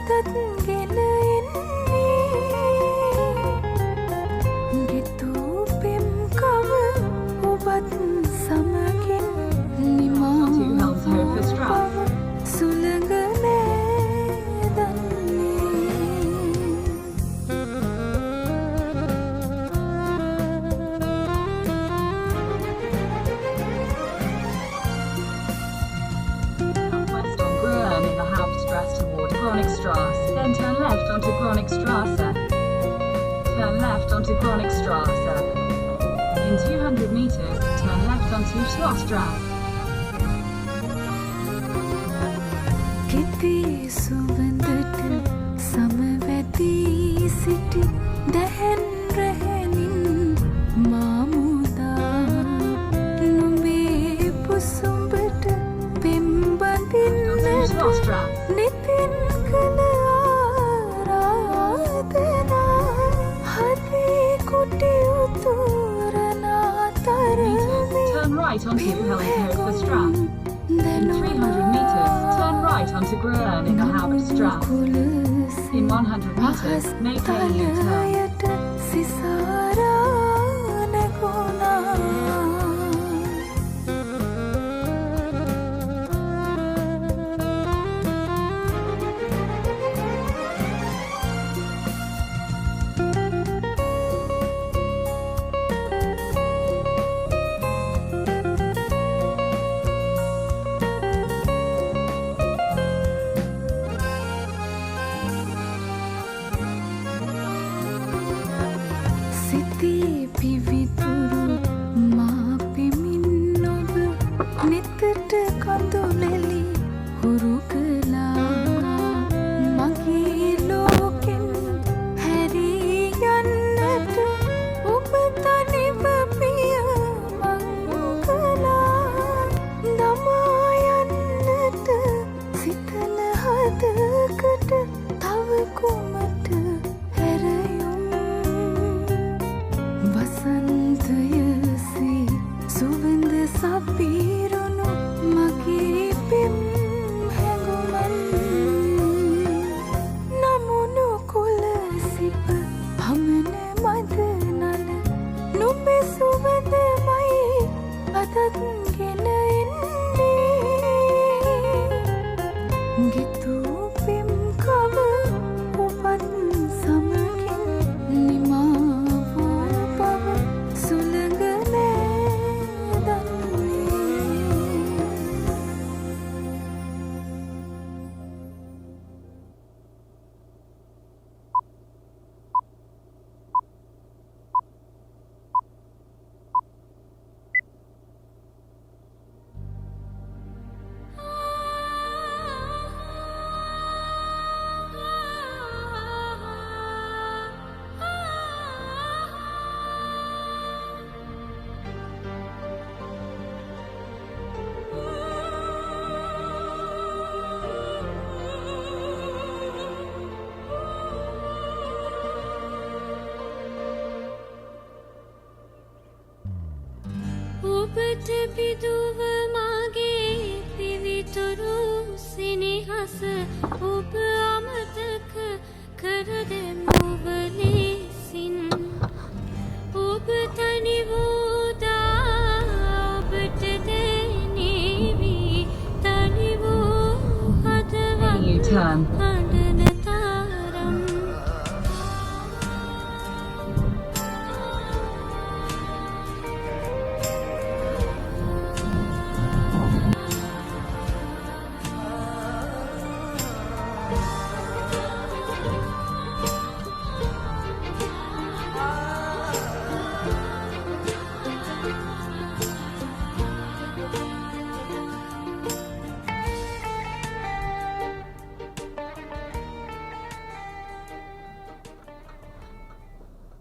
අදත් ගෙන එන්නේ ගෙතු පෙම් කව ඔබත් සමගින් නිමා සුළඟ නෑ දන්නේ Kronigstrasse, then turn left onto Kronigstrasse. Turn left onto Kronigstrasse. In 200 meters, turn left onto Schlossstrasse. කෙති සුවඳට සමවැදී සිටි දැහැන් රැහැනින් මාමුදා නුඹේ පුසුඹට පෙම් බඳින්නට නිතින් කළ ආරාධනා හදේ කුටි උතුරනා තරමේ Turn right onto Pelikanöverstrasse. In 300 meters, turn right onto Grön in the Hauptstrasse. In 100 meters, make a U-turn. සිතේ පිවිතුරු මා පෙමින් ඔබ නිතට කඳුලෙලි හුරු කළා මගේ ලෝකෙන් හැරී යන්නට ඔබ තනිව පිය මං කළා දමා යන්නට සිතන හදකට තව කුමට හැරයුම් වසන්තයසේ සුවඳ සපිරුණු මගේ පෙම් හැඟුමන් නමුණු කුල සිප හමන මද නල නුඹේ සුවඳමයි අදත් ගෙන එන්නේ ගෙතු පෙම් කව ඔබත් සමගින් නිමා සුළඟ නෑ දන්නේ ඔබට පිදුව මගේ පිවිතුරු සිනහස ඔබ අමතක කර දෙමු ලෙසින් ඔබ තනි වූදා ඔබට දැනේවි තනි වූ හදවත U-turn.